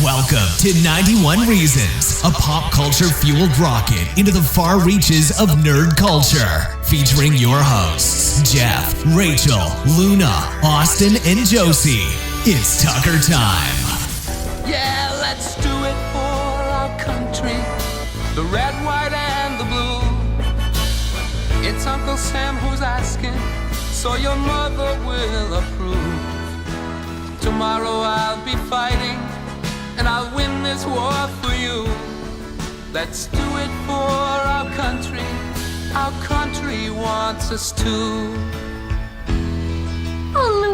Welcome to 91 Reasons, a pop culture fueled rocket into the far reaches of nerd culture. Featuring your hosts, Jeff, Rachel, Luna, Austin, and Josie. It's Tucker time. Yeah, let's do it for our country, the red, white, and the blue. It's Uncle Sam who's asking, so your mother will approve. Tomorrow I'll be fighting, and I'll win this war for you. Let's do it for our country. Our country wants us to.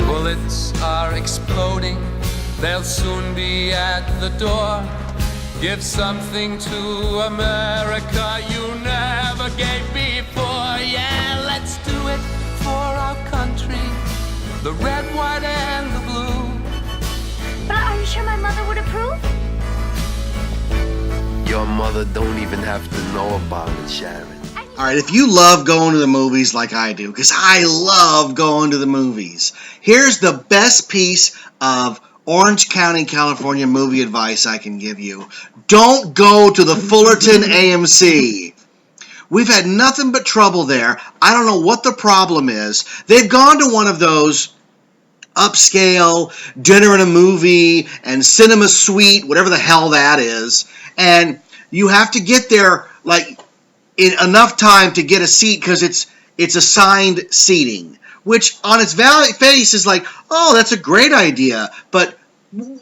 Bullets are exploding, they'll soon be at the door. Give something to America you never gave before. Yeah, let's do it for our country, the red, white, and the blue. But are you sure my mother would approve? Your mother don't even have to know about it, Sharon. All right, if you love going to the movies like I do, because I love going to the movies, here's the best piece of Orange County, California movie advice I can give you. Don't go to the Fullerton AMC. We've had nothing but trouble there. I don't know what the problem is. They've gone to one of those upscale dinner and a movie and cinema suite, whatever the hell that is, and you have to get there like in enough time to get a seat because it's assigned seating, which on its face is like, oh, that's a great idea. But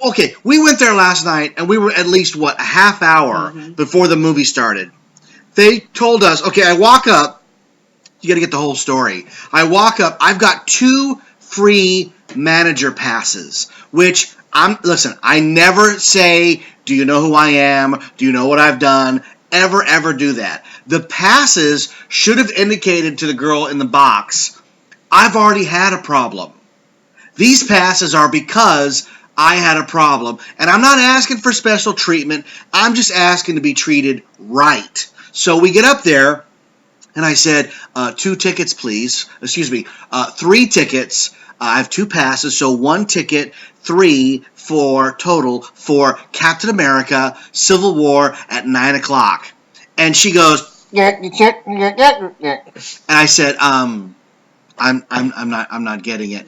okay, we went there last night and we were at least a half hour before the movie started. They told us, okay, I walk up. You got to get the whole story. I walk up. I've got 2 free manager passes, which I never say, do you know who I am? Do you know what I've done? Ever do that. The passes should have indicated to the girl in the box, I've already had a problem. These passes are because I had a problem. And I'm not asking for special treatment. I'm just asking to be treated right. So we get up there, and I said, 2 tickets, please. 3 tickets. I have 2 passes, so 1 ticket, 3 for total for Captain America, Civil War at 9 o'clock. And she goes, and I said, I'm not getting it.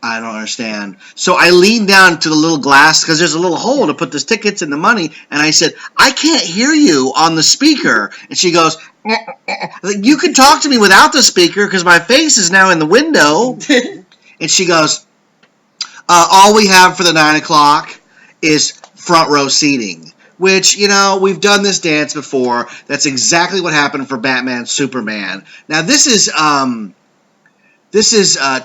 I don't understand. So I leaned down to the little glass because there's a little hole to put the tickets and the money. And I said, I can't hear you on the speaker. And she goes, you can talk to me without the speaker because my face is now in the window. And she goes, all we have for the 9 o'clock is front row seating. Which, we've done this dance before. That's exactly what happened for Batman Superman. Now, this is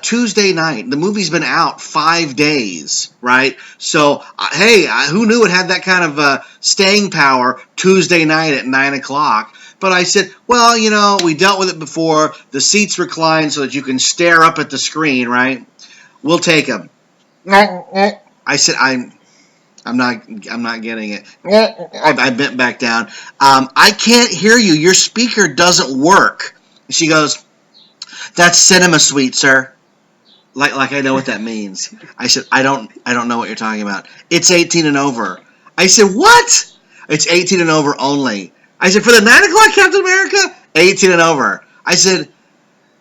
Tuesday night. The movie's been out 5 days, right? So, hey, who knew it had that kind of staying power Tuesday night at 9 o'clock? But I said, well, we dealt with it before. The seats recline so that you can stare up at the screen, right? We'll take them. I said, I'm not getting it. I bent back down. I can't hear you. Your speaker doesn't work. She goes, that's cinema suite, sir. Like I know what that means. I said, I don't know what you're talking about. It's 18 and over. I said, what? It's 18 and over only. I said, for the 9 o'clock Captain America? 18 and over. I said,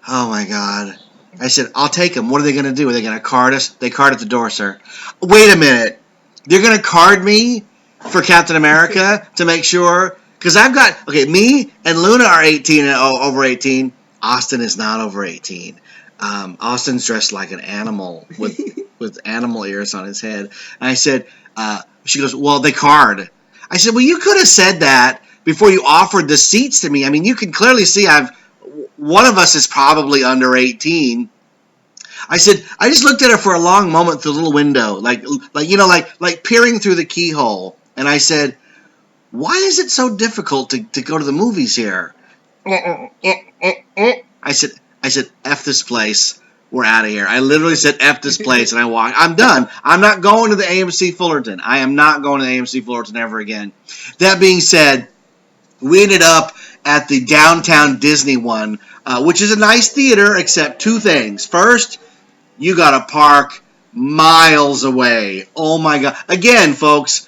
oh my God. I said, I'll take them. What are they going to do? Are they going to card us? They card at the door, sir. Wait a minute. They're going to card me for Captain America to make sure? Because I've got, me and Luna are 18 and over 18. Austin is not over 18. Austin's dressed like an animal with animal ears on his head. And I said, she goes, well, they card. I said, well, you could have said that before you offered the seats to me. I mean, you can clearly see one of us is probably under 18. I said, I just looked at her for a long moment through the little window, like peering through the keyhole. And I said, why is it so difficult to go to the movies here? I said, F this place. We're out of here. I literally said, F this place, and I walked. I'm done. I'm not going to the AMC Fullerton. I am not going to the AMC Fullerton ever again. That being said, we ended up at the Downtown Disney one, which is a nice theater, except 2 things. First, you got to park miles away. Oh my God. Again, folks,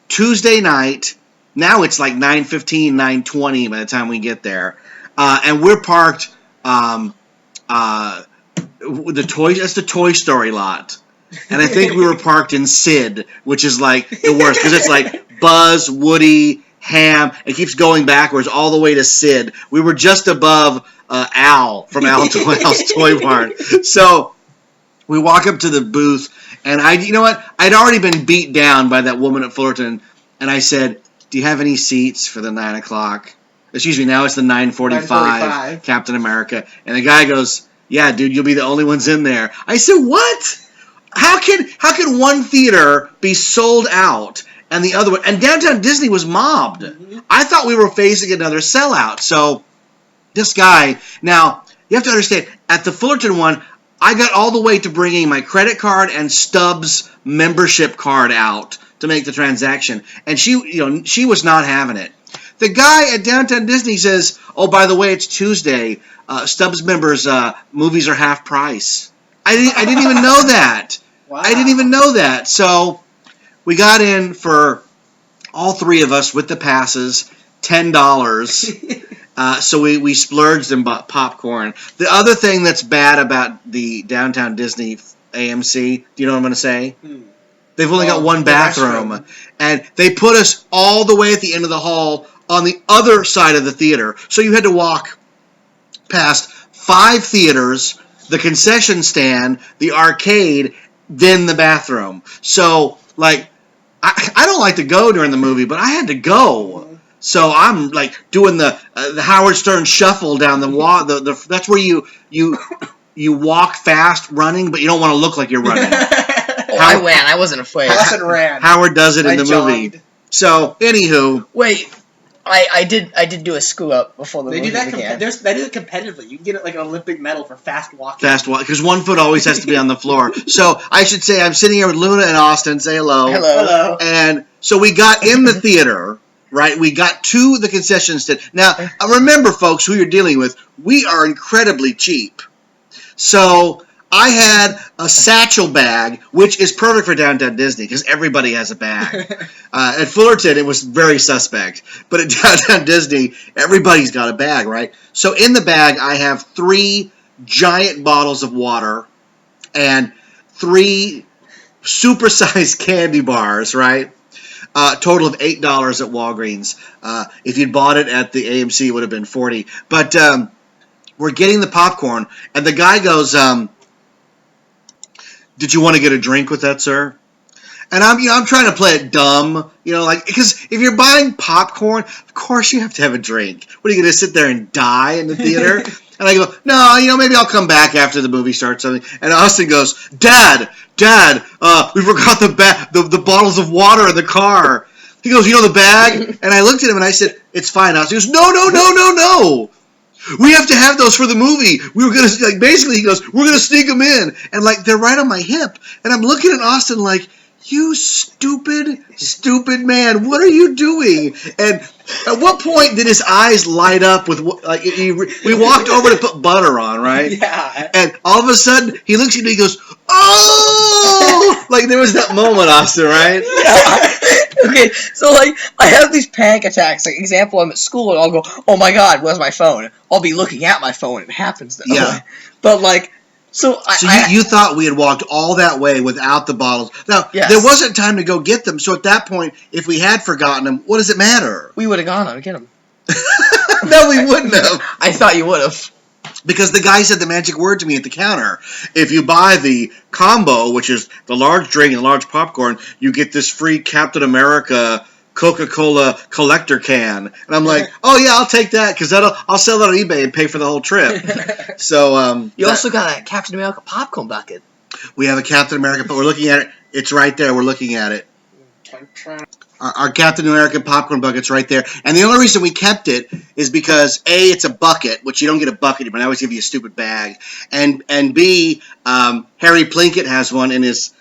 Tuesday night. Now it's like 9:15, 9:20 by the time we get there. And we're parked that's the Toy Story lot. And I think we were parked in Sid, which is like the worst because it's like Buzz, Woody, Ham. It keeps going backwards all the way to Sid. We were just above Al from Al's Toy Barn. So we walk up to the booth, and you know what? I'd already been beat down by that woman at Fullerton, and I said, "Do you have any seats for the 9 o'clock?" Excuse me, now it's the 9:45 Captain America. And the guy goes, "Yeah, dude, you'll be the only ones in there." I said, "What? How can one theater be sold out and the other one?" And Downtown Disney was mobbed. Mm-hmm. I thought we were facing another sellout. So this guy, now you have to understand, at the Fullerton one, I got all the way to bringing my credit card and Stubbs membership card out to make the transaction, and she was not having it. The guy at Downtown Disney says, "Oh, by the way, it's Tuesday. Stubbs members' movies are half price." I didn't even know that. Wow. I didn't even know that. So we got in for all three of us with the passes, $10. So we splurged and bought popcorn. The other thing that's bad about the Downtown Disney AMC, do you know what I'm going to say? They've only got one bathroom. And they put us all the way at the end of the hall on the other side of the theater. So you had to walk past 5 theaters, the concession stand, the arcade, then the bathroom. So, like, I don't like to go during the movie, but I had to go. So I'm like doing the Howard Stern shuffle down the wall. That's where you walk fast running, but you don't want to look like you're running. I ran. I wasn't afraid. Howard does it in the movie. So, anywho. Wait. I did do a screw up before the movie began. They do that competitively. You can get like an Olympic medal for fast walking. Because one foot always has to be on the floor. So I should say I'm sitting here with Luna and Austin. Say hello. Hello. And so we got in the theater, right? We got to the concession stand. Now remember, folks, who you're dealing with. We are incredibly cheap. So I had a satchel bag, which is perfect for Downtown Disney because everybody has a bag. At Fullerton, it was very suspect. But at Downtown Disney, everybody's got a bag, right? So in the bag, I have 3 giant bottles of water and 3 supersized candy bars, right? Total of $8 at Walgreens. If you'd bought it at the AMC, it would have been $40. But we're getting the popcorn, and the guy goes, "Did you want to get a drink with that, sir?" And I'm trying to play it dumb, because if you're buying popcorn, of course you have to have a drink. What are you going to sit there and die in the theater? And I go, "No, maybe I'll come back after the movie starts." And Austin goes, Dad, we forgot the bottles of water in the car. He goes, "The bag?" And I looked at him and I said, "It's fine, Austin." He goes, No. We have to have those for the movie. We were going to, basically, he goes, "We're going to sneak them in." And, they're right on my hip. And I'm looking at Austin like, "You stupid man. What are you doing?" And at what point did his eyes light up with, we walked over to put butter on, right? Yeah. And all of a sudden, he looks at me and he goes, "Oh!" There was that moment, Austin, right? Yeah. Okay, so, I have these panic attacks. Example, I'm at school and I'll go, "Oh my God, where's my phone?" I'll be looking at my phone. It happens that way. But, So you thought we had walked all that way without the bottles. Now, yes. There wasn't time to go get them, so at that point, if we had forgotten them, what does it matter? We would have gone out to get them. No, we wouldn't have. I thought you would have. Because the guy said the magic word to me at the counter. If you buy the combo, which is the large drink and the large popcorn, you get this free Captain America Coca-Cola collector can. And I'm like, "Oh yeah, I'll take that because I'll sell that on eBay and pay for the whole trip." So you also got a Captain America popcorn bucket. We have a Captain America, but we're looking at it. It's right there. We're looking at it. Our Captain America popcorn bucket's right there. And the only reason we kept it is because A, it's a bucket, which you don't get a bucket, but I always give you a stupid bag. And B, Harry Plinkett has one in his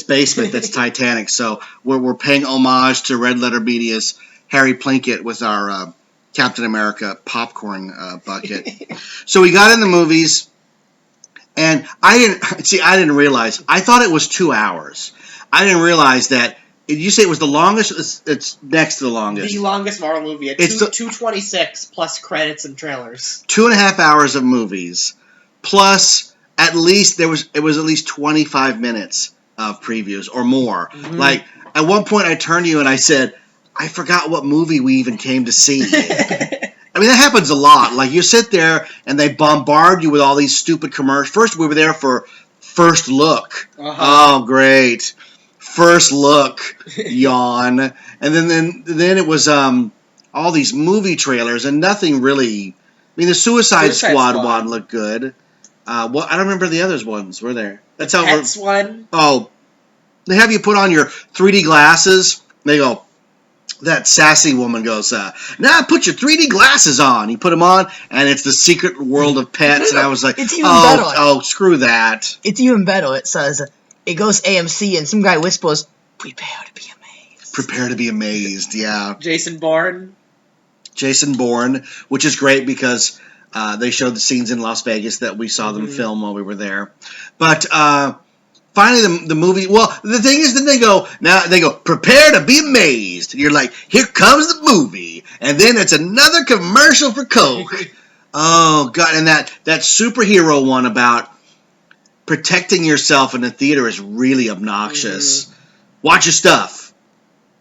basement that's Titanic. So we're paying homage to Red Letter Media's Harry Plinkett with our Captain America popcorn bucket. So we got in the movies. And I didn't realize. I thought it was 2 hours. I didn't realize that. Did you say it was the longest? It's next to the longest. The longest Marvel movie at 226 plus credits and trailers. 2.5 hours of movies, plus at least it was at least 25 minutes of previews or more. Mm-hmm. Like at one point, I turned to you and I said, "I forgot what movie we even came to see." I mean, that happens a lot. Like you sit there and they bombard you with all these stupid commercials. First, we were there for First Look. Oh, great. First Look, yawn, and then it was all these movie trailers and nothing really. I mean, the Suicide Squad one looked good. I don't remember the others ones. Were there? That's how. Pets one. Oh, they have you put on your 3D glasses. They go. That sassy woman goes, "Now put your 3D glasses on." You put them on, and it's the Secret World of Pets. And I was like, it's even better. Oh, screw that. It's even better. It says. It goes AMC, and some guy whispers, "Prepare to be amazed." Prepare to be amazed, yeah. Jason Bourne, which is great because they showed the scenes in Las Vegas that we saw them film while we were there. But finally, the movie. Well, the thing is, then they go, "Prepare to be amazed." You're like, here comes the movie, and then it's another commercial for Coke. Oh God! And that superhero one about protecting yourself in the theater is really obnoxious. Mm-hmm. Watch your stuff.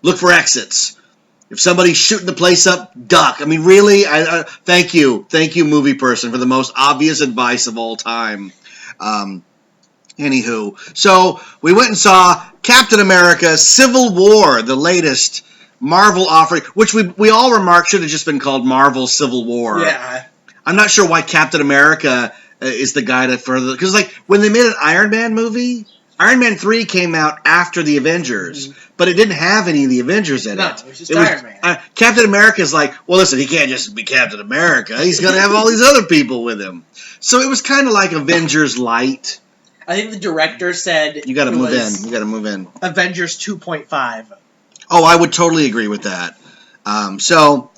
Look for exits. If somebody's shooting the place up, duck. I mean, really? Thank you, movie person, for the most obvious advice of all time. Anywho, so we went and saw Captain America: Civil War, the latest Marvel offering, which we all remarked should have just been called Marvel Civil War. Yeah. I'm not sure why Captain America is the guy to further... Because, like, when they made an Iron Man movie, Iron Man 3 came out after the Avengers, but it didn't have any of the Avengers in it. No, it was just Iron Man. Captain America's like, well, listen, he can't just be Captain America. He's going to have all these other people with him. So it was kind of like Avengers Light. I think the director said... You got to move in. You got to move in. Avengers 2.5. Oh, I would totally agree with that. So...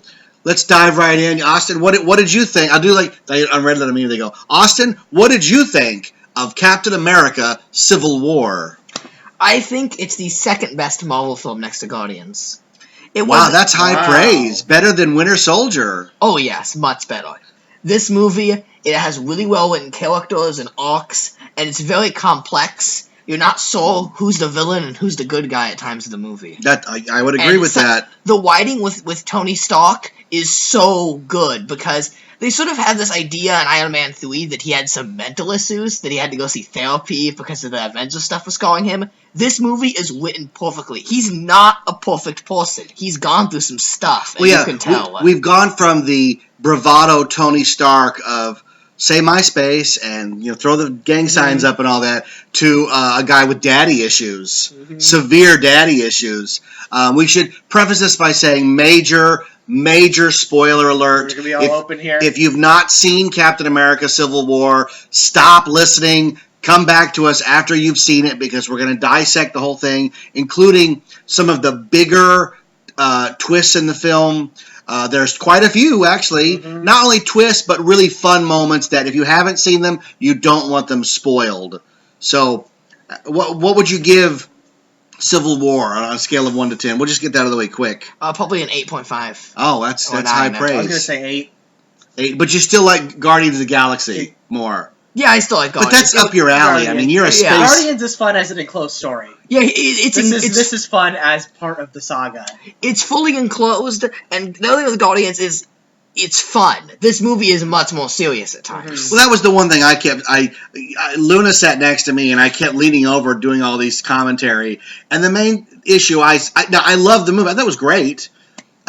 Let's dive right in. Austin, what did you think? I'll do like on Red Letter Media, they go, Austin, what did you think of Captain America: Civil War? I think it's the second best Marvel film next to Guardians. That's high praise. Better than Winter Soldier. Oh yes, much better. This movie, it has really well written characters and arcs, and it's very complex. You're not sure who's the villain and who's the good guy at times of the movie. That I would agree with that. The writing with Tony Stark is so good because they sort of had this idea in Iron Man 3 that he had some mental issues, that he had to go see therapy because of the Avengers stuff was scarring him. This movie is written perfectly. He's not a perfect person. He's gone through some stuff, and you can tell. We've gone from the bravado Tony Stark of say MySpace and throw the gang signs up and all that to a guy with daddy issues, severe daddy issues. We should preface this by saying major spoiler alert. We're gonna be all open here. If you've not seen Captain America: Civil War, stop listening. Come back to us after you've seen it because we're going to dissect the whole thing, including some of the bigger twists in the film. There's quite a few, actually. Not only twists, but really fun moments that if you haven't seen them, you don't want them spoiled. So, what would you give Civil War on a scale of 1 to 10? We'll just get that out of the way quick. Probably an 8.5. Oh, that's high praise. I was going to say 8. 8, but you still like Guardians of the Galaxy more. Yeah, I still like Guardians. But that's up your alley. Guardians. I mean, you're a space... Guardians is fun as an enclosed story. Yeah, this is fun as part of the saga. It's fully enclosed, and the other thing with Guardians is it's fun. This movie is much more serious at times. Well, that was the one thing Luna sat next to me, and I kept leaning over doing all these commentary. And the main issue, I love the movie. I thought it was great.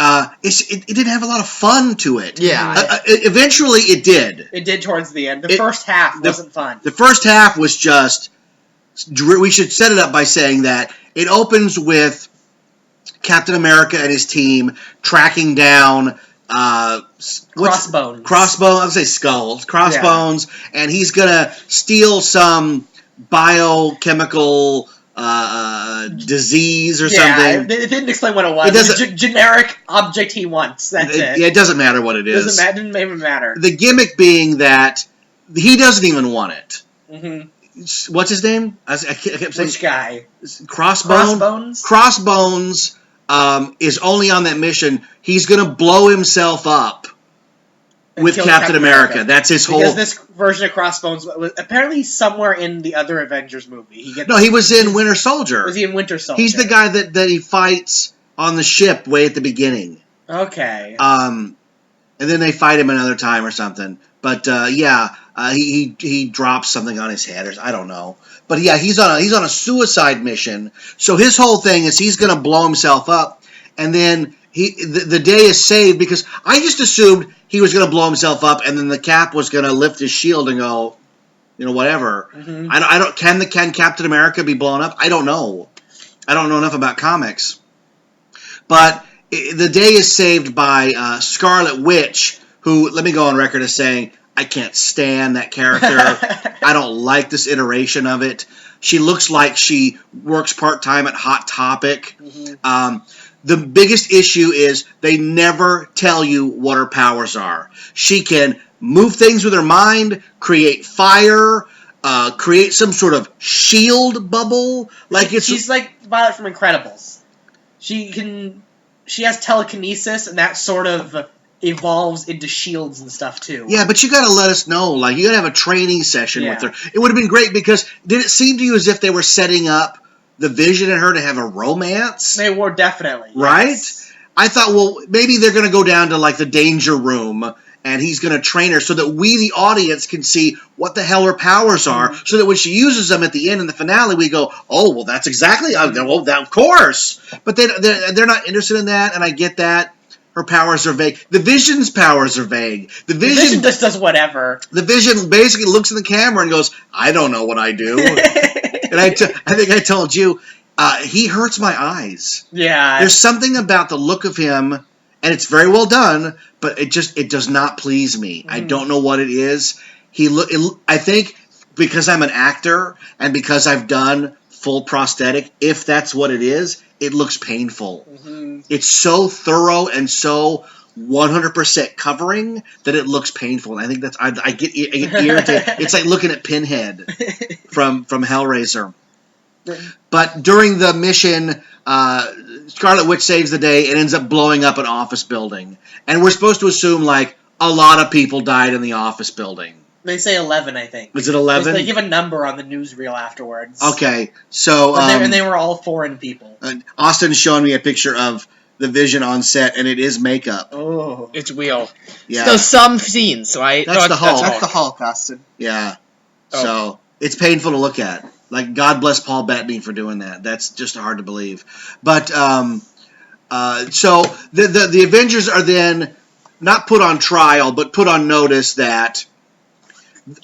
It didn't have a lot of fun to it. Yeah. Eventually, it did. It did towards the end. The first half wasn't fun. The first half was just... We should set it up by saying that it opens with Captain America and his team tracking down... Crossbones. I would say skulls. Crossbones. Yeah. And he's going to steal some biochemical... disease or something. It didn't explain what it was. It was a generic object he wants. That's it. It doesn't matter what it is. It didn't even matter. The gimmick being that he doesn't even want it. What's his name? I kept saying Which guy? Crossbones. Crossbones? Crossbones is only on that mission. He's gonna blow himself up And with kill Captain America. That's his Because whole. this version of Crossbones was apparently somewhere in the other Avengers movie. He was in Winter Soldier. Was he in Winter Soldier? He's the guy that he fights on the ship way at the beginning. Okay. And then they fight him another time or something. But he drops something on his head, or I don't know. But yeah, he's on a suicide mission. So his whole thing is he's gonna blow himself up, and then the day is saved because I just assumed he was gonna blow himself up, and then the Cap was gonna lift his shield and go, whatever. Can Captain America be blown up? I don't know. I don't know enough about comics. But the day is saved by Scarlet Witch, who, let me go on record as saying, I can't stand that character. I don't like this iteration of it. She looks like she works part-time at Hot Topic. The biggest issue is they never tell you what her powers are. She can move things with her mind, create fire, create some sort of shield bubble. She's like Violet from Incredibles. She has telekinesis, and that sort of evolves into shields and stuff too. Yeah, but you got to let us know. You got to have a training session with her. It would have been great because did it seem to you as if they were setting up the Vision and her to have a romance? They were definitely. Right? Yes. I thought, well, maybe they're going to go down to the danger room and he's going to train her so that we, the audience, can see what the hell her powers are, so that when she uses them at the end in the finale, we go, oh, well, that's exactly, of course. But they're not interested in that, and I get that. Her powers are vague. The Vision's powers are vague. The Vision just does whatever. The Vision basically looks in the camera and goes, I don't know what I do. And I think I told you, he hurts my eyes. Yeah. There's something about the look of him, and it's very well done, but it does not please me. I don't know what it is. I think because I'm an actor and because I've done full prosthetic, if that's what it is, it looks painful. It's so thorough and so 100% covering that it looks painful. And I think I get irritated. It's like looking at Pinhead from Hellraiser. But during the mission, Scarlet Witch saves the day and ends up blowing up an office building. And we're supposed to assume a lot of people died in the office building. They say 11, I think. Was it 11? They give a number on the newsreel afterwards. Okay, so... and they were all foreign people. Austin's showing me a picture of the Vision on set, and it is makeup. Oh. It's real. Yeah. So some scenes, right? That's the Hulk. That's the Hulk, Austin. Yeah. Oh. So, it's painful to look at. God bless Paul Bettany for doing that. That's just hard to believe. But, so, the Avengers are then not put on trial, but put on notice that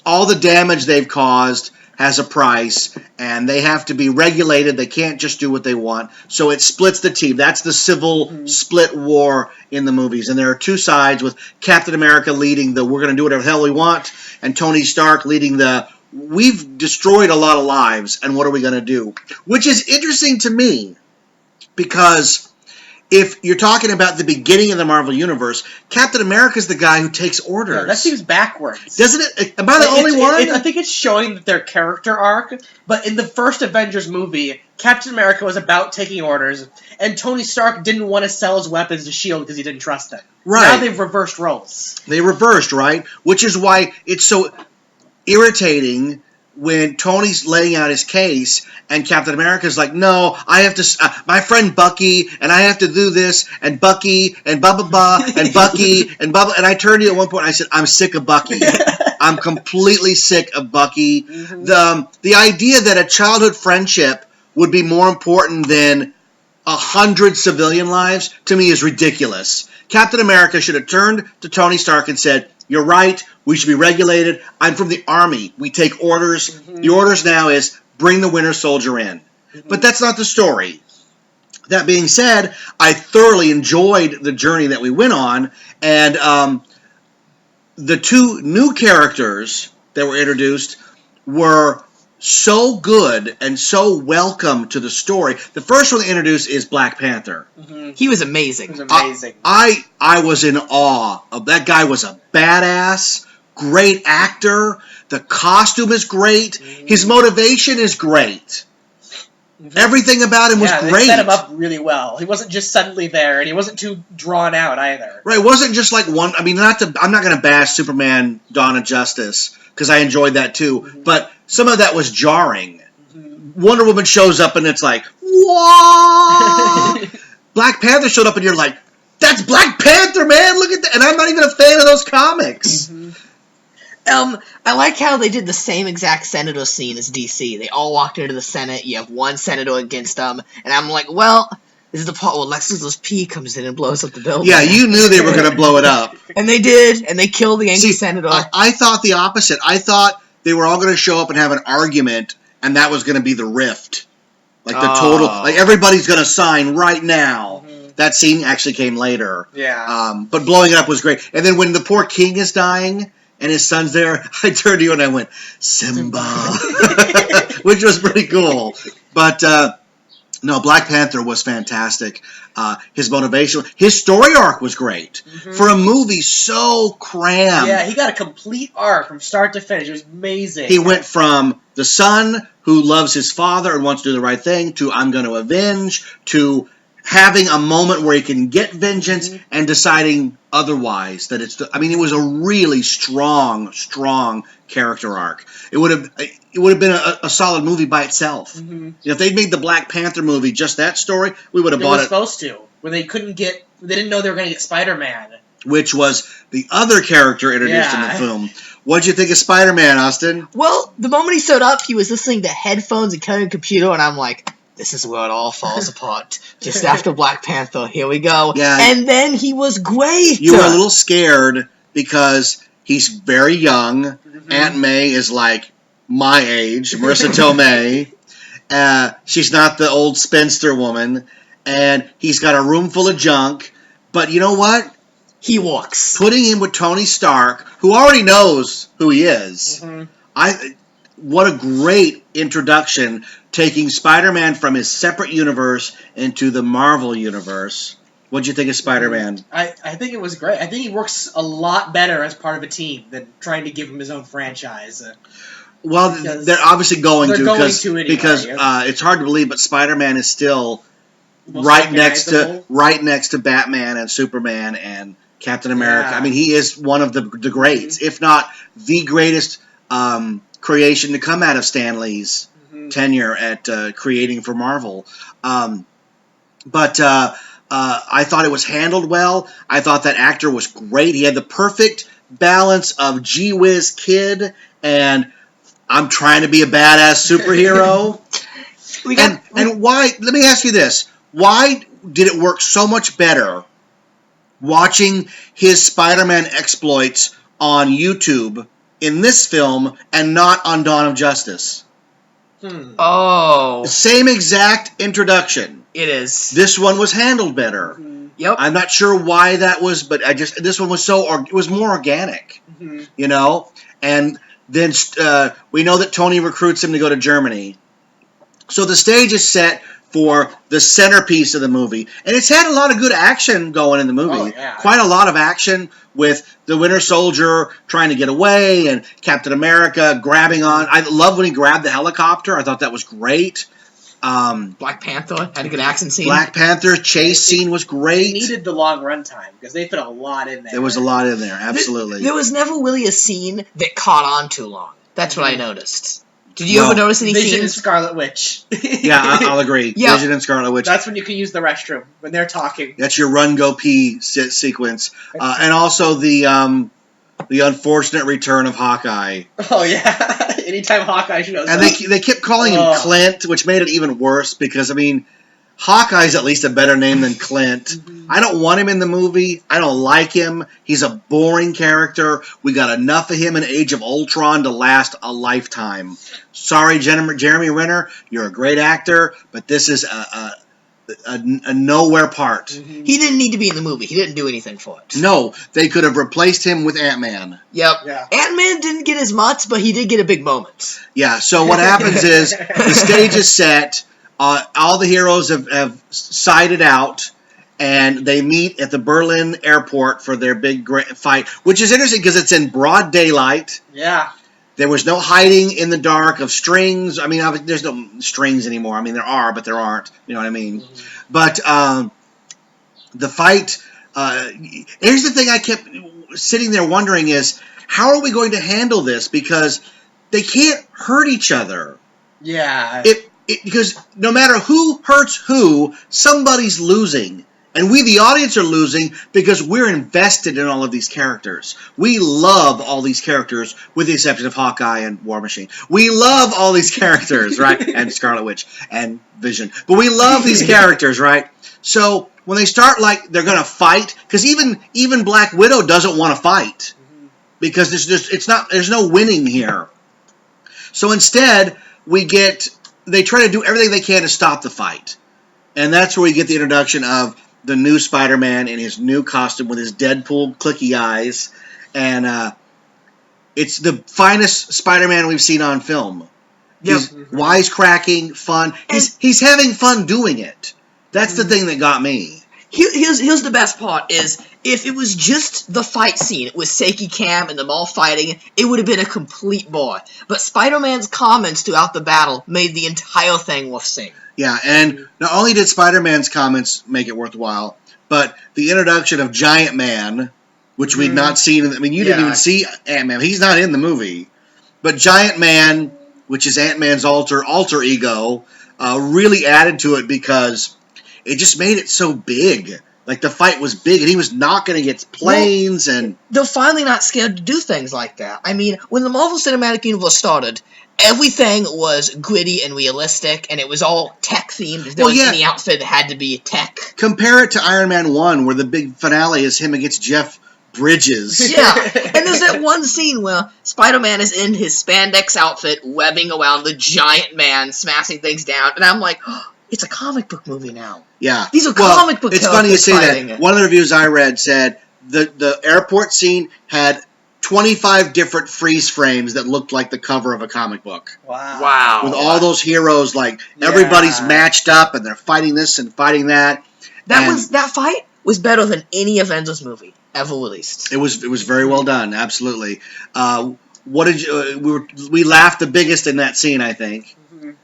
all the damage they've caused has a price, and they have to be regulated. They can't just do what they want. So it splits the team. That's the civil split war in the movies. And there are two sides, with Captain America leading the we're going to do whatever the hell we want, and Tony Stark leading the we've destroyed a lot of lives, and what are we going to do? Which is interesting to me, because if you're talking about the beginning of the Marvel Universe, Captain America's the guy who takes orders. Yeah, that seems backwards. Doesn't it? Am I the only one? I think it's showing that their character arc, but in the first Avengers movie, Captain America was about taking orders, and Tony Stark didn't want to sell his weapons to S.H.I.E.L.D. because he didn't trust them. Right. Now they've reversed roles. They reversed, right? Which is why it's so irritating when Tony's laying out his case and Captain America's like, no, I have to, my friend Bucky, and I have to do this, and Bucky, and blah, and Bucky, and blah, and I turned to you at one point and I said, I'm sick of Bucky. I'm completely sick of Bucky. The idea that a childhood friendship would be more important than 100 civilian lives, to me, is ridiculous. Captain America should have turned to Tony Stark and said, you're right, we should be regulated. I'm from the Army. We take orders. The orders now is bring the Winter Soldier in. But that's not the story. That being said, I thoroughly enjoyed the journey that we went on, and the two new characters that were introduced were so good and so welcome to the story. The first one they introduced is Black Panther. He was amazing. It was amazing. I was in awe of that guy. Was a badass, great actor. The costume is great. His motivation is great. Everything about him was They great. set him up really well. He wasn't just suddenly there, and he wasn't too drawn out either. Right, it wasn't just like one. I mean, I'm not going to bash Superman: Dawn of Justice because I enjoyed that too. But some of that was jarring. Wonder Woman shows up and it's like, what? Black Panther showed up and you're like, that's Black Panther, man. Look at that. And I'm not even a fan of those comics. I like how they did the same exact Senator scene as DC. They all walked into the Senate. You have one Senator against them, and I'm like, well, this is the part where Lex Luthor's pee comes in and blows up the building. Yeah, you knew they were going to blow it up. And they did, and they killed the angry Senator. I thought the opposite. I thought they were all going to show up and have an argument, and that was going to be the rift. Like the total, like everybody's going to sign right now. That scene actually came later. Yeah. But blowing it up was great. And then when the poor king is dying and his son's there, I turned to you and I went, Simba. Which was pretty cool. But, no, Black Panther was fantastic. His motivation, his story arc was great. For a movie so crammed. Yeah, he got a complete arc from start to finish. It was amazing. He went from the son who loves his father and wants to do the right thing to I'm going to avenge to having a moment where he can get vengeance and deciding otherwise. That it's. It was a really strong character arc. It would have been a solid movie by itself. If they'd made the Black Panther movie just that story, we would have bought it. They were supposed to. When they didn't know they were going to get Spider-Man. Which was the other character introduced in the film. What'd you think of Spider-Man, Austin? Well, the moment he showed up, he was listening to headphones and cutting a computer, and I'm like, this is where it all falls apart. Just after Black Panther, here we go. Yeah. And then he was great. You were a little scared because he's very young. Aunt May is like my age, Marissa Tomei. She's not the old spinster woman. And he's got a room full of junk. But you know what? He walks. Putting him with Tony Stark, who already knows who he is. What a great introduction, taking Spider-Man from his separate universe into the Marvel universe. What'd you think of Spider-Man? I think it was great. I think he works a lot better as part of a team than trying to give him his own franchise. Well, they're obviously going to anyway, because it's hard to believe, but Spider-Man is still right next to Batman and Superman and Captain America. Yeah. He is one of the greats, if not the greatest creation to come out of Stan Lee's tenure at creating for Marvel. But I thought it was handled well. I thought that actor was great. He had the perfect balance of gee whiz kid and I'm trying to be a badass superhero. And why? Let me ask you this: why did it work so much better watching his Spider-Man exploits on YouTube in this film and not on Dawn of Justice? Oh. Same exact introduction. It is. This one was handled better. Yep. I'm not sure why that was, but this one was it was more organic, you know? And then we know that Tony recruits him to go to Germany. So the stage is set for the centerpiece of the movie. And it's had a lot of good action going in the movie. Oh, yeah. Quite a lot of action with the Winter Soldier trying to get away and Captain America grabbing on. I love when he grabbed the helicopter. I thought that was great. Black Panther had a good action scene. Black Panther chase scene was great. It needed the long runtime because they put a lot in there. There was a lot in there, absolutely. There was never really a scene that caught on too long. That's what I noticed. Did you ever notice any Vision and scenes? Scarlet Witch. Yeah, I'll agree. Yeah. Vision and Scarlet Witch. That's when you can use the restroom, when they're talking. That's your run, go, pee sequence. And also the unfortunate return of Hawkeye. Oh, yeah. Anytime Hawkeye shows And up. they kept calling him Clint, which made it even worse because, Hawkeye's at least a better name than Clint. I don't want him in the movie. I don't like him. He's a boring character. We got enough of him in Age of Ultron to last a lifetime. Sorry, Jeremy Renner, you're a great actor, but this is a nowhere part. He didn't need to be in the movie. He didn't do anything for it. No, they could have replaced him with Ant-Man. Yep. Yeah. Ant-Man didn't get his mutts, but he did get a big moment. Yeah, so what happens is the stage is set, all the heroes have sided out, and they meet at the Berlin airport for their big fight, which is interesting because it's in broad daylight. Yeah. There was no hiding in the dark of strings. I mean, there's no strings anymore. I mean, there are, but there aren't. You know what I mean? Mm-hmm. But the fight. Here's the thing I kept sitting there wondering is, how are we going to handle this? Because they can't hurt each other. Yeah. Because no matter who hurts who, somebody's losing. And we, the audience, are losing because we're invested in all of these characters. We love all these characters, with the exception of Hawkeye and War Machine. We love all these characters, right? And Scarlet Witch and Vision. But we love these characters, right? So when they start like they're going to fight, because even Black Widow doesn't want to fight because there's no winning here. So instead, they try to do everything they can to stop the fight. And that's where we get the introduction of the new Spider-Man in his new costume with his Deadpool clicky eyes. And it's the finest Spider-Man we've seen on film. Yep. He's wisecracking, fun. He's having fun doing it. That's the thing that got me. Here's the best part is, if it was just the fight scene with Shaky Cam and them all fighting, it would have been a complete bore. But Spider-Man's comments throughout the battle made the entire thing worth seeing. Yeah, and not only did Spider-Man's comments make it worthwhile, but the introduction of Giant Man, which we'd not seen. I mean, you didn't even see Ant-Man. He's not in the movie. But Giant Man, which is Ant-Man's alter ego, really added to it because it just made it so big. Like, the fight was big, and he was knocking against planes, and... They're finally not scared to do things like that. I mean, when the Marvel Cinematic Universe started, everything was gritty and realistic, and it was all tech-themed. There was any outfit that had to be tech. Compare it to Iron Man 1, where the big finale is him against Jeff Bridges. Yeah, and there's that one scene where Spider-Man is in his spandex outfit, webbing around the Giant Man, smashing things down, and I'm like... It's a comic book movie now. Yeah. These are comic book It's funny you say that. One of the reviews I read said the airport scene had 25 different freeze frames that looked like the cover of a comic book. Wow. With all those heroes, like, everybody's matched up, and they're fighting this and fighting that. That fight was better than any Avengers movie ever released. It was very well done, absolutely. What did you... we laughed the biggest in that scene, I think.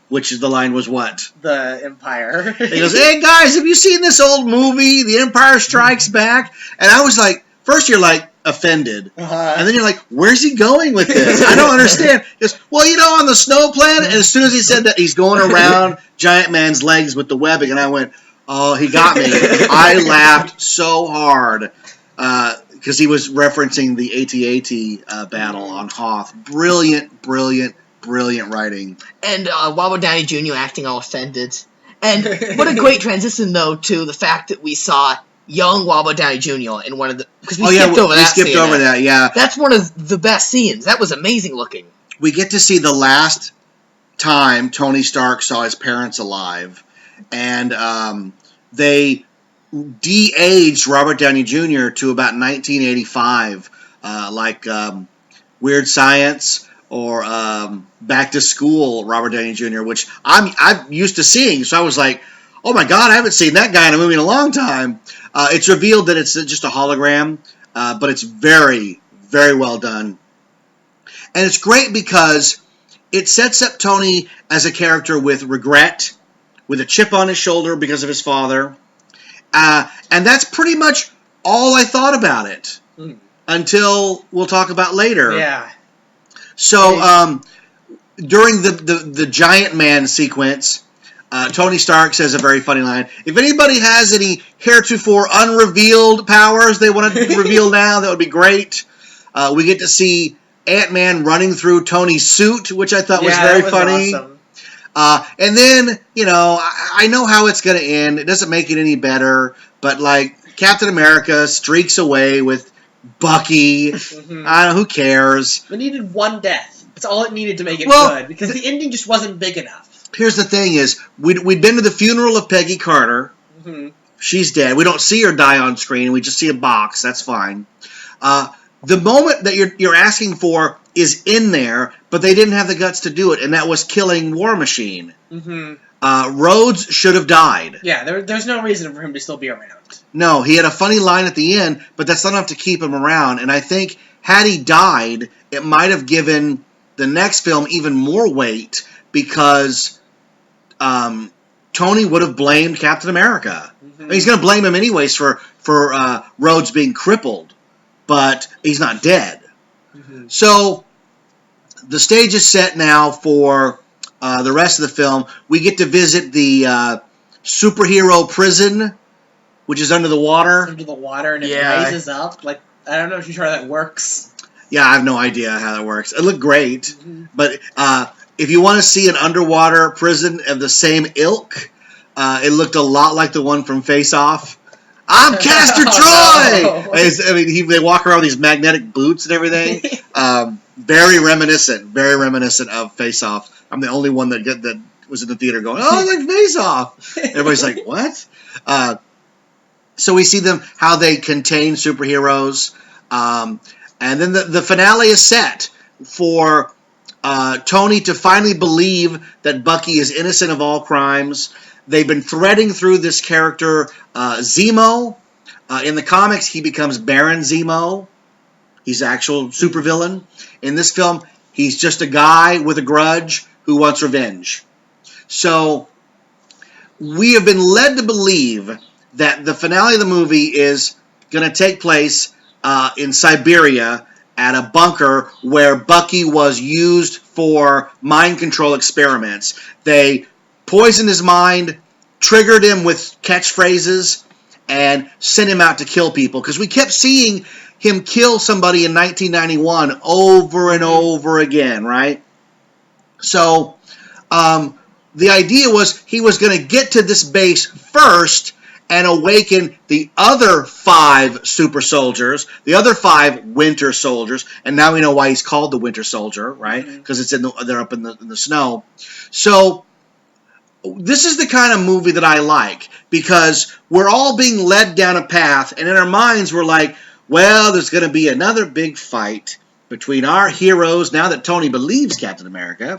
Which is the line was what? The Empire. He goes, hey guys, have you seen this old movie, The Empire Strikes Back? And I was like, first you're like offended. And then you're like, where's he going with this? I don't understand. He goes, well, on the snow planet. And as soon as he said that, he's going around Giant Man's legs with the webbing. And I went, oh, he got me. I laughed so hard. Because he was referencing the AT-AT battle on Hoth. Brilliant writing. And Robert Downey Jr. acting all offended. And what a great transition, though, to the fact that we saw young Robert Downey Jr. in one of the... Because we skipped over that. Yeah. That's one of the best scenes. That was amazing looking. We get to see the last time Tony Stark saw his parents alive. And they de-aged Robert Downey Jr. to about 1985. Like Weird Science... or Back to School, Robert Downey Jr., which I'm used to seeing. So I was like, oh my God, I haven't seen that guy in a movie in a long time. It's revealed that it's just a hologram, but it's very, very well done. And it's great because it sets up Tony as a character with regret, with a chip on his shoulder because of his father. And that's pretty much all I thought about it until we'll talk about later. Yeah. So, during the Giant Man sequence, Tony Stark says a very funny line. If anybody has any heretofore unrevealed powers they want to reveal now, that would be great. We get to see Ant-Man running through Tony's suit, which I thought was very funny. Awesome. And then, I know how it's going to end. It doesn't make it any better, but, like, Captain America streaks away with Bucky. I don't know, who cares? We needed one death. That's all it needed to make it good, because the ending just wasn't big enough. Here's the thing is, we'd been to the funeral of Peggy Carter. She's dead. We don't see her die on screen. We just see a box. That's fine. The moment that you're asking for is in there, but they didn't have the guts to do it, and that was killing War Machine. Rhodes should have died. Yeah, there's no reason for him to still be around. No, he had a funny line at the end, but that's not enough to keep him around. And I think had he died, it might have given the next film even more weight because Tony would have blamed Captain America. He's going to blame him anyways for Rhodes being crippled, but he's not dead. So the stage is set now for the rest of the film. We get to visit the superhero prison, which is under the water. Under the water, and it Yeah. rises up. Like, I don't know if you're sure how that works. Yeah, I have no idea how that works. It looked great, but if you want to see an underwater prison of the same ilk, it looked a lot like the one from Face Off. I'm Castor Troy! No. They walk around with these magnetic boots and everything. Very reminiscent of Face Off. I'm the only one that was in the theater going, oh, I like Face Off. Everybody's like, what? So we see them, how they contain superheroes. And then the finale is set for Tony to finally believe that Bucky is innocent of all crimes. They've been threading through this character, Zemo. In the comics, he becomes Baron Zemo. He's an actual supervillain. In this film, he's just a guy with a grudge who wants revenge. So we have been led to believe that the finale of the movie is going to take place in Siberia at a bunker where Bucky was used for mind control experiments. They poisoned his mind, triggered him with catchphrases, and sent him out to kill people. Because we kept seeing him kill somebody in 1991 over and over again, right? So the idea was he was going to get to this base first and awaken the other 5 super soldiers, the other 5 winter soldiers, and now we know why he's called the Winter Soldier, right? Because they're up in the snow. So this is the kind of movie that I like, because we're all being led down a path, and in our minds we're like, well, there's going to be another big fight between our heroes, now that Tony believes Captain America,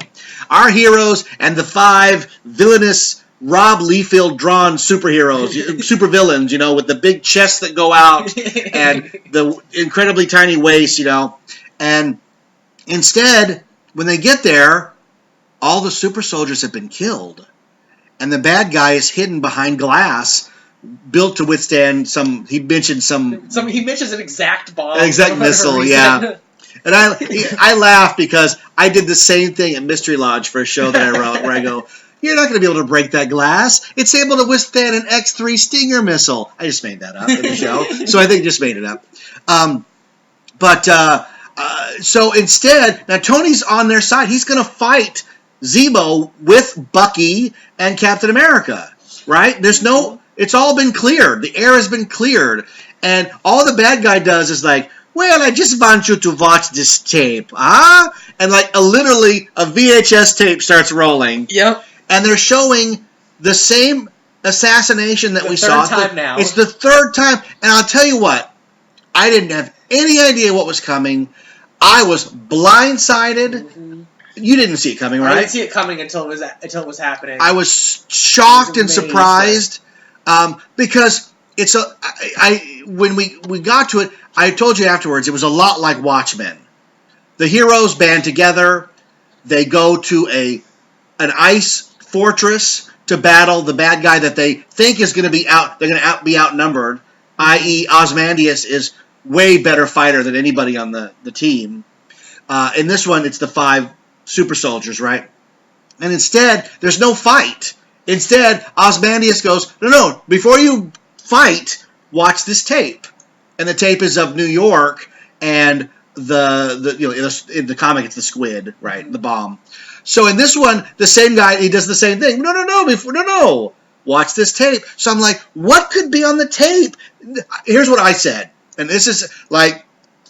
our heroes and the 5 villainous Rob Liefeld drawn superheroes, supervillains, with the big chests that go out and the incredibly tiny waist, And instead, when they get there, all the super soldiers have been killed. And the bad guy is hidden behind glass, built to withstand he mentions an exact bomb. Exact missile, yeah. And I laugh because I did the same thing at Mystery Lodge for a show that I wrote, where I go, you're not going to be able to break that glass. It's able to withstand an X-3 Stinger missile. I just made that up in the show, so I think I just made it up. So instead, now Tony's on their side. He's going to fight Zemo with Bucky and Captain America, right? It's all been cleared. The air has been cleared. And all the bad guy does is like, well, I just want you to watch this tape, huh? And literally a VHS tape starts rolling. Yep. And they're showing the same assassination that we saw. The third time now. It's the third time. And I'll tell you what, I didn't have any idea what was coming. I was blindsided. You didn't see it coming, right? I didn't see it coming until it was happening. I was shocked and surprised because when we got to it, I told you afterwards, it was a lot like Watchmen. The heroes band together. They go to an ice fortress to battle the bad guy that they think is going to be out. They're going to be outnumbered, i.e. Ozymandias is way better fighter than anybody on the team. In this one, it's the 5 super soldiers, right? And instead, there's no fight. Instead, Ozymandias goes, no, before you fight, watch this tape. And the tape is of New York, and in the comic, it's the squid, right? The bomb. So in this one, the same guy, he does the same thing. No. Watch this tape. So I'm like, what could be on the tape? Here's what I said. And this is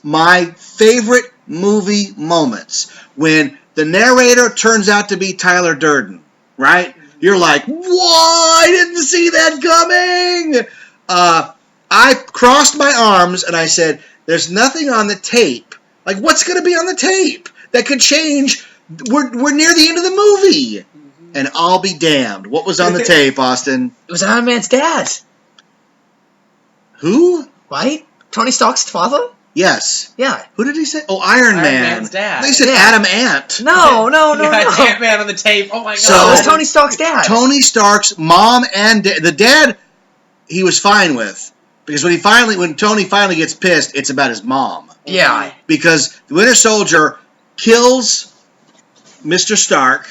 my favorite movie moments. When the narrator turns out to be Tyler Durden, right? You're like, what? I didn't see that coming. I crossed my arms and I said, there's nothing on the tape. What's going to be on the tape that could change? We're near the end of the movie. And I'll be damned. What was on the tape, Austin? It was Iron Man's dad. Who? Right? Tony Stark's father? Yes. Yeah. Who did he say? Oh, Iron Man. Man's dad. They said Yeah. Adam Ant. No. Ant-Man on the tape. Oh my god. So- No, it was Tony Stark's dad. Tony Stark's mom and the dad, he was fine with. Because when Tony finally gets pissed, it's about his mom. Yeah. Because the Winter Soldier kills Mr. Stark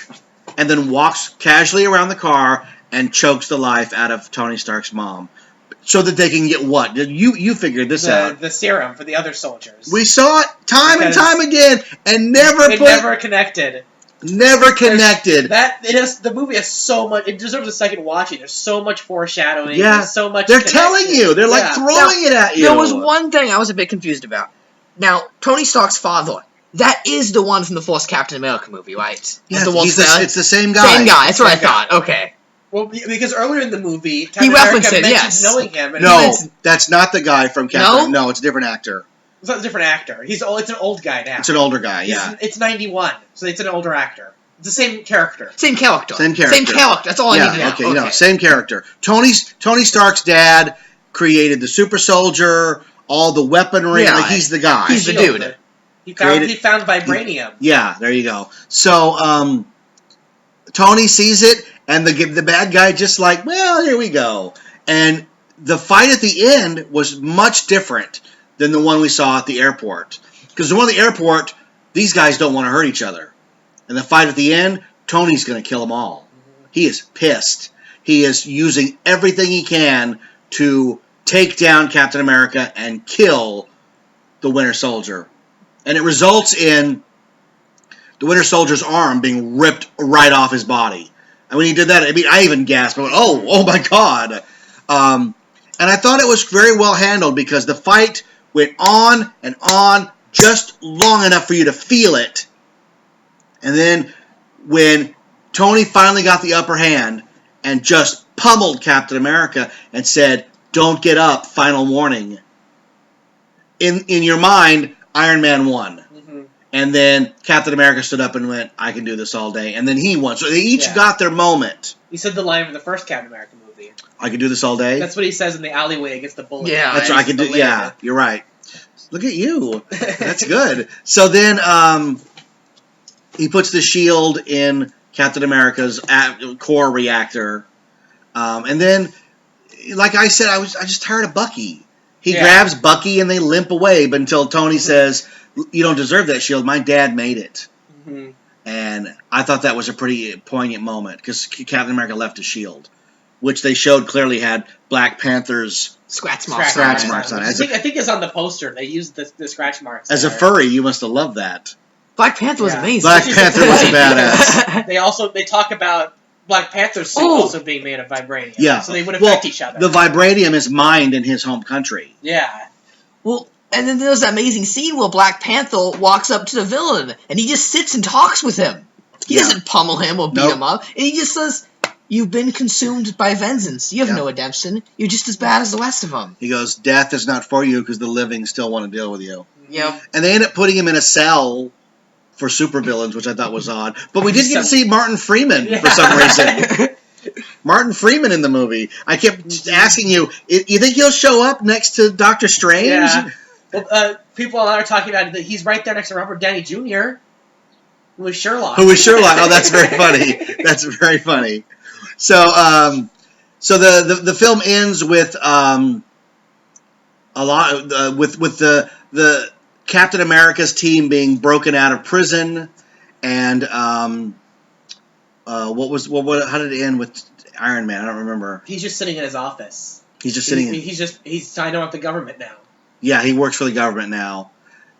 and then walks casually around the car and chokes the life out of Tony Stark's mom. So that they can get what? You figured this out. The serum for the other soldiers. We saw it time and Because time again and never connected. Never connected. The movie has so much. It deserves a second watching. There's so much foreshadowing. Yeah. There's so much. They're telling you. They're like throwing it at you. There was one thing I was a bit confused about. Now, Tony Stark's father, that is the one from the first Captain America movie, right? Yeah, the Wolf's it's the same guy. Same guy. That's what I thought. Okay. Well, because earlier in the movie, Captain referenced America it, mentions yes. knowing him. And No, that's not the guy from Captain. No? No, it's a different actor. It's not a different actor. It's an old guy now. It's an older guy. Yeah. It's 91, so it's an older actor. It's the same character. Same character. Same character. That's all I need to know. Okay, no, same character. Tony Stark's dad created the super soldier, all the weaponry. Yeah, like he's the guy. he's the dude. He found vibranium. Yeah, there you go. So Tony sees it, and the bad guy just like, well, here we go. And the fight at the end was much different than the one we saw at the airport. Because the one at the airport, these guys don't want to hurt each other. And the fight at the end, Tony's going to kill them all. He is pissed. He is using everything he can to take down Captain America and kill the Winter Soldier. And it results in the Winter Soldier's arm being ripped right off his body. And when he did that, I even gasped. I went, oh my God. And I thought it was very well handled because the fight went on and on just long enough for you to feel it. And then when Tony finally got the upper hand and just pummeled Captain America and said, don't get up, final warning. In your mind, Iron Man won. Mm-hmm. And then Captain America stood up and went, I can do this all day. And then he won. So they each got their moment. He said the line from the first Captain America movie. I can do this all day? That's what he says in the alleyway against the bullet. Yeah. That's what I can do. Yeah, you're right. Look at you. That's good. So then he puts the shield in Captain America's core reactor. And then, like I said, I was just tired of Bucky. He grabs Bucky and they limp away until Tony says, you don't deserve that shield. My dad made it. Mm-hmm. And I thought that was a pretty poignant moment because Captain America left a shield, which they showed clearly had Black Panther's scratch marks on it. I think it's on the poster. They used the scratch marks. As a furry, you must have loved that. Black Panther was amazing. Black Panther was badass. They talk about Black Panther's suit also being made of vibranium. Yeah. So they would affect each other. The vibranium is mined in his home country. Yeah. Well, and then there's that amazing scene where Black Panther walks up to the villain and he just sits and talks with him. He doesn't pummel him or beat him up. And he just says, you've been consumed by vengeance. You have no redemption. You're just as bad as the rest of them. He goes, death is not for you because the living still want to deal with you. Yep. And they end up putting him in a cell for supervillains, which I thought was odd. But we did get to see Martin Freeman for some reason. Martin Freeman in the movie. I kept asking you, you think he'll show up next to Doctor Strange? Yeah. Well, people are talking about that he's right there next to Robert Downey Jr., who is Sherlock. Oh, that's very funny. That's very funny. So, the film ends with with the Captain America's team being broken out of prison, and how did it end with Iron Man? I don't remember. He's just sitting in his office. He's sitting. He's signed on with the government now. Yeah, he works for the government now,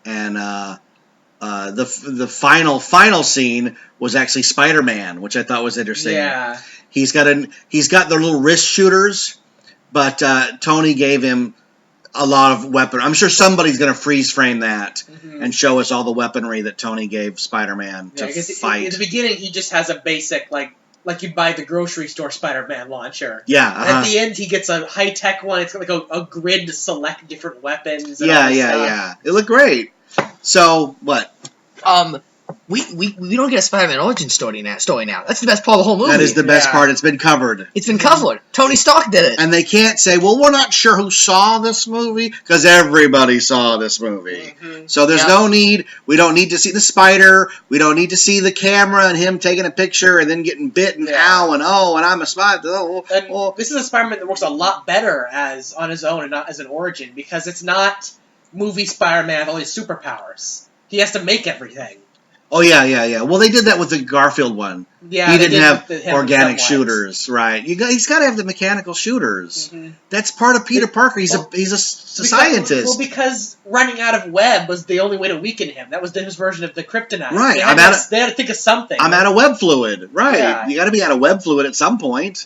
and the final scene was actually Spider-Man, which I thought was interesting. Yeah, he's got the little wrist shooters, but Tony gave him a lot of weapon. I'm sure somebody's going to freeze frame that and show us all the weaponry that Tony gave Spider-Man to fight. In the beginning, he just has a basic like you buy the grocery store Spider-Man launcher. Yeah. At the end, he gets a high-tech one. It's like a grid to select different weapons. Yeah. It looked great. So, what? we don't get a Spider-Man origin story now. That's the best part of the whole movie. That is the best part. It's been covered. It's been covered. Tony Stark did it. And they can't say, well, we're not sure who saw this movie, because everybody saw this movie. Mhm. So there's no need. We don't need to see the spider. We don't need to see the camera and him taking a picture and then getting bit and ow and oh, and I'm a spider. And this is a Spider-Man that works a lot better as on his own and not as an origin, because it's not movie Spider-Man with all these superpowers. He has to make everything. Oh, yeah. Well, they did that with the Garfield one. Yeah, he they didn't have did with organic somewhat. shooters, right? He's got to have the mechanical shooters. Mhm. That's part of Peter Parker. He's a scientist. Well, because running out of web was the only way to weaken him. That was his version of the kryptonite. Right, They had to think of something. I'm out of web fluid. Right. Yeah. You got to be out of web fluid at some point.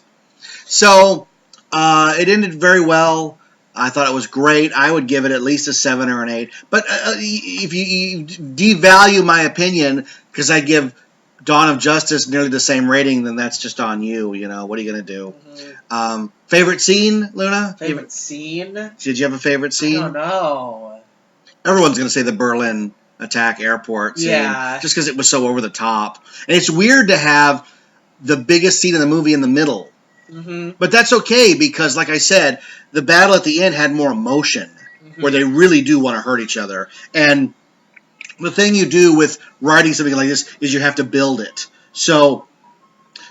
So, it ended very well. I thought it was great. I would give it at least a 7 or an 8. But if you devalue my opinion because I give Dawn of Justice nearly the same rating, then that's just on you. You know, what are you going to do? Mm-hmm. Favorite scene, Luna? Favorite scene? Did you have a favorite scene? I don't know. Everyone's going to say the Berlin attack airport scene. Yeah. Just because it was so over the top. And it's weird to have the biggest scene in the movie in the middle. Mm-hmm. But that's okay because, like I said, the battle at the end had more emotion, where they really do want to hurt each other. And the thing you do with writing something like this is you have to build it. So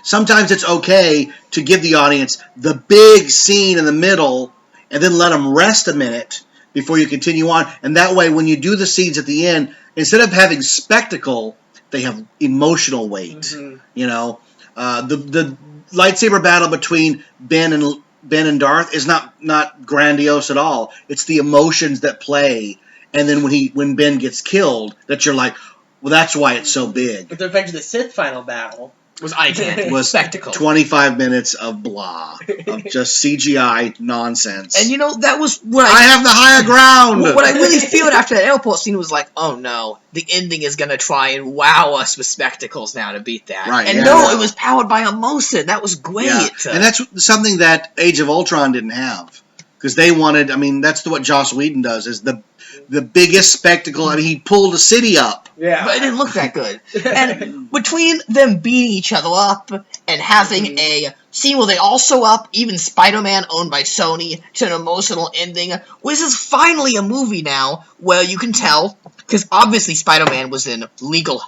sometimes it's okay to give the audience the big scene in the middle and then let them rest a minute before you continue on. And that way, when you do the scenes at the end, instead of having spectacle, they have emotional weight. Mm-hmm. You know, the lightsaber battle between Ben and Darth is not grandiose at all. It's the emotions that play, and then when Ben gets killed, that you're like, well, that's why it's so big. But the Revenge of the Sith final battle was eye-candy. Was spectacle. 25 minutes of blah, of just CGI nonsense. And you know, that was what I have the higher ground. What I really feared after that airport scene was like, oh no, the ending is gonna try and wow us with spectacles now to beat that. Right, and yeah, no, yeah. it was powered by emotion. That was great. Yeah. And that's something that Age of Ultron didn't have. Because they wanted, I mean, that's what Joss Whedon does, is the biggest spectacle. I mean, he pulled a city up. Yeah. But it didn't look that good. And between them beating each other up and having a scene where they all show up, even Spider-Man owned by Sony, to an emotional ending, this is finally a movie now where you can tell, because obviously Spider-Man was in legal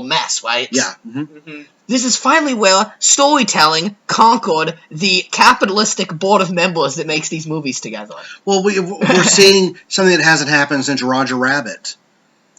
mess, right? Yeah. Mm-hmm. This is finally where storytelling conquered the capitalistic board of members that makes these movies together. Well, we're seeing something that hasn't happened since Roger Rabbit,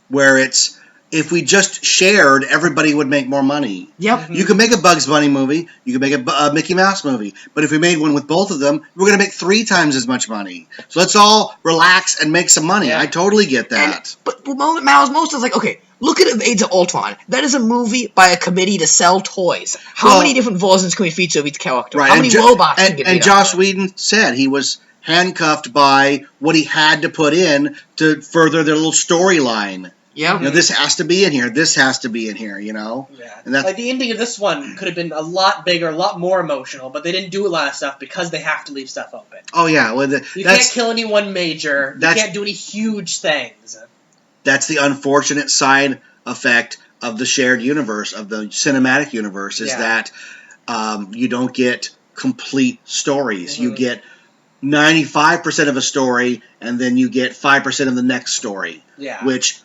where it's, if we just shared, everybody would make more money. Yep. You could make a Bugs Bunny movie, you could make a Mickey Mouse movie, but if we made one with both of them, we're going to make 3 times as much money. So let's all relax and make some money. Yeah. I totally get that. But what matters most is like, okay, look at Age of Ultron. That is a movie by a committee to sell toys. How many different versions can we feature of each character? Right. How many robots can get And made Joss up? Whedon said he was handcuffed by what he had to put in to further their little storyline. Yeah. You know, this has to be in here. This has to be in here. You know. Yeah. And that's, Like, the ending of this one could have been a lot bigger, a lot more emotional, but they didn't do a lot of stuff because they have to leave stuff open. oh yeah. Well, You can't kill anyone major. You that's- can't do any huge things. that's the unfortunate side effect of the shared universe, of the cinematic universe, is that you don't get complete stories. Mm-hmm. You get 95% of a story, and then you get 5% of the next story. Yeah. Which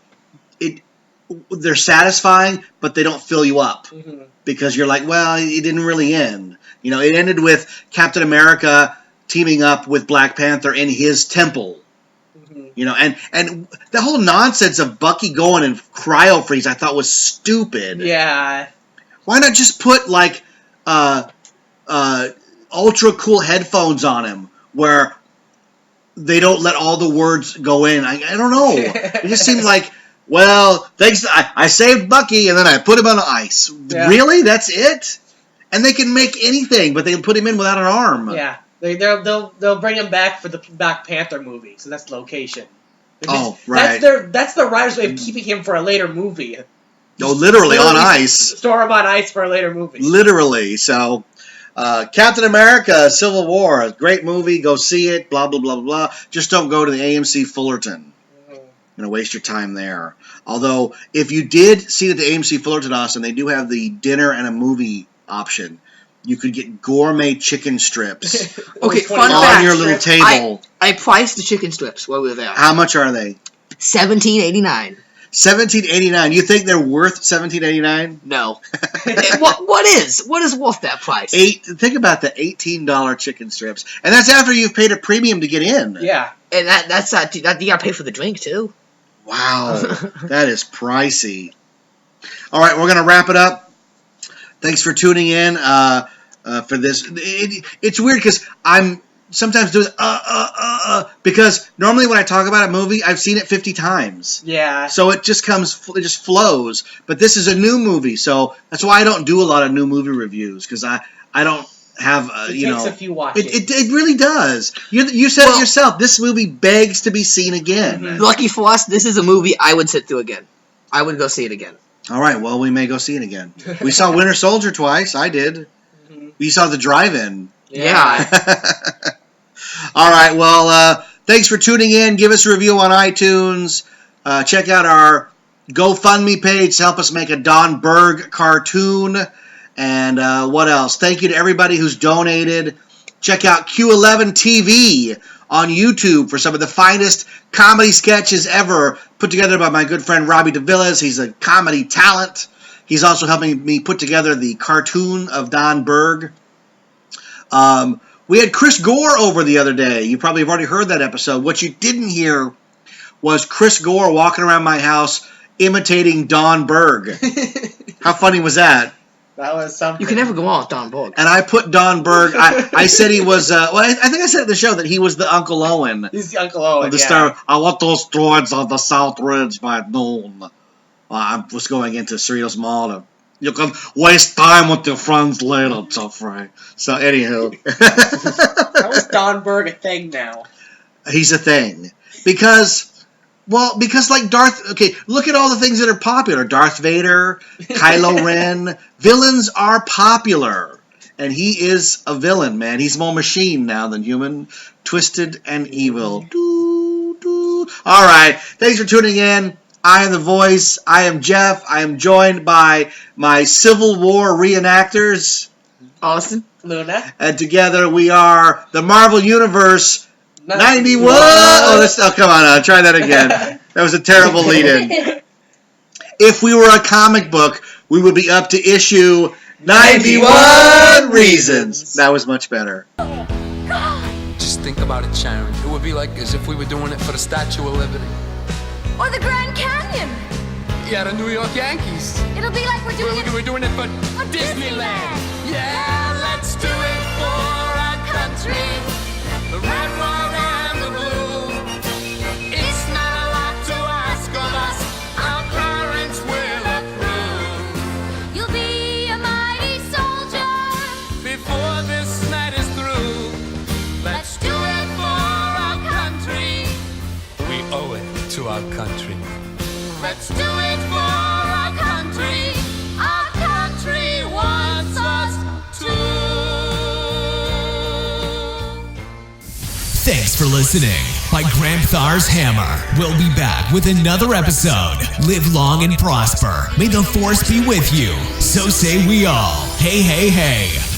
they're satisfying, but they don't fill you up. Mm-hmm. Because you're like, well, it didn't really end. You know, it ended with Captain America teaming up with Black Panther in his temple. You know, and the whole nonsense of Bucky going and cryo freeze I thought was stupid. Yeah. Why not just put like ultra cool headphones on him where they don't let all the words go in? I don't know. It just seemed like, well, thanks. I saved Bucky and then I put him on ice. Yeah. Really? That's it? And they can make anything, but they can put him in without an arm. Yeah. They'll bring him back for the Black Panther movie, so that's location. Oh, right. That's the writer's way of keeping him for a later movie. Oh, literally on ice. Store him on ice for a later movie. Literally. So, Captain America: Civil War, great movie. Go see it. Blah blah blah blah. Just don't go to the AMC Fullerton. going to waste your time there. Although, if you did see it at the AMC Fullerton, Austin, they do have the dinner and a movie option. You could get gourmet chicken strips Okay, fun on fact. your little table. I priced the chicken strips while we were there. How much are they? $17.89. $17.89. You think they're worth $17.89? No. What is worth that price? Think about the $18 chicken strips, and that's after you've paid a premium to get in. Yeah. And that's you gotta pay for the drink too. Wow, that is pricey. All right, we're gonna wrap it up. Thanks for tuning in for this. It's weird because I'm sometimes doing because normally when I talk about a movie, I've seen it 50 times. Yeah. So it just flows. But this is a new movie, so that's why I don't do a lot of new movie reviews because I don't have it takes a few watches. It really does. You said it yourself. This movie begs to be seen again. Mm-hmm. Lucky for us, this is a movie I would sit through again. I would go see it again. All right, well, we may go see it again. We saw Winter Soldier twice. I did. Mm-hmm. We saw The Drive-In. Yeah. All right, well, thanks for tuning in. Give us a review on iTunes. Check out our GoFundMe page to help us make a Don Berg cartoon. And what else? Thank you to everybody who's donated. Check out Q11 TV on YouTube for some of the finest comedy sketches ever put together by my good friend Robbie DeVillas. He's a comedy talent. He's also helping me put together the cartoon of Don Berg. We had Chris Gore over the other day. You probably have already heard that episode. What you didn't hear was Chris Gore walking around my house imitating Don Berg. How funny was that? That was something. You can never go on with Don Berg. And I put Don Berg. I said he was. I think I said at the show that he was the Uncle Owen. He's the Uncle Owen. Of the yeah. star. I want those droids on the South Ridge by noon. I was going into Cerritos Mall. You can waste time with your friends later, Jeffrey. So anywho, How is Don Berg a thing now? He's a thing because like Darth. Okay, look at all the things that are popular. Darth Vader, Kylo Ren. Villains are popular, and he is a villain, man. He's more machine now than human, twisted and evil. Doo, doo. All right, thanks for tuning in. I am the voice. I am Jeff. I am joined by my Civil War reenactors, Austin, Luna. and together we are the Marvel Universe 91. Oh, come on, try that again. That was a terrible lead-in. If we were a comic book, we would be up to issue 91 Reasons. That was much better. Just think about it, Sharon. It would be like as if we were doing it for the Statue of Liberty. Or the Grand Canyon. Yeah, the New York Yankees. It'll be like we're doing it We're doing it for Disneyland. Yeah, let's do it for our country. The red, white, and the blue. It's not a lot to ask of us. Our parents will approve. You'll be a mighty soldier. Before this night is through, let's do it for our country. We owe it to our country. Let's do it for our country. Our country wants us to. Thanks for listening. By Graham Thar's Hammer. We'll be back with another episode. Live long and prosper. May the force be with you. So say we all. Hey, hey, hey.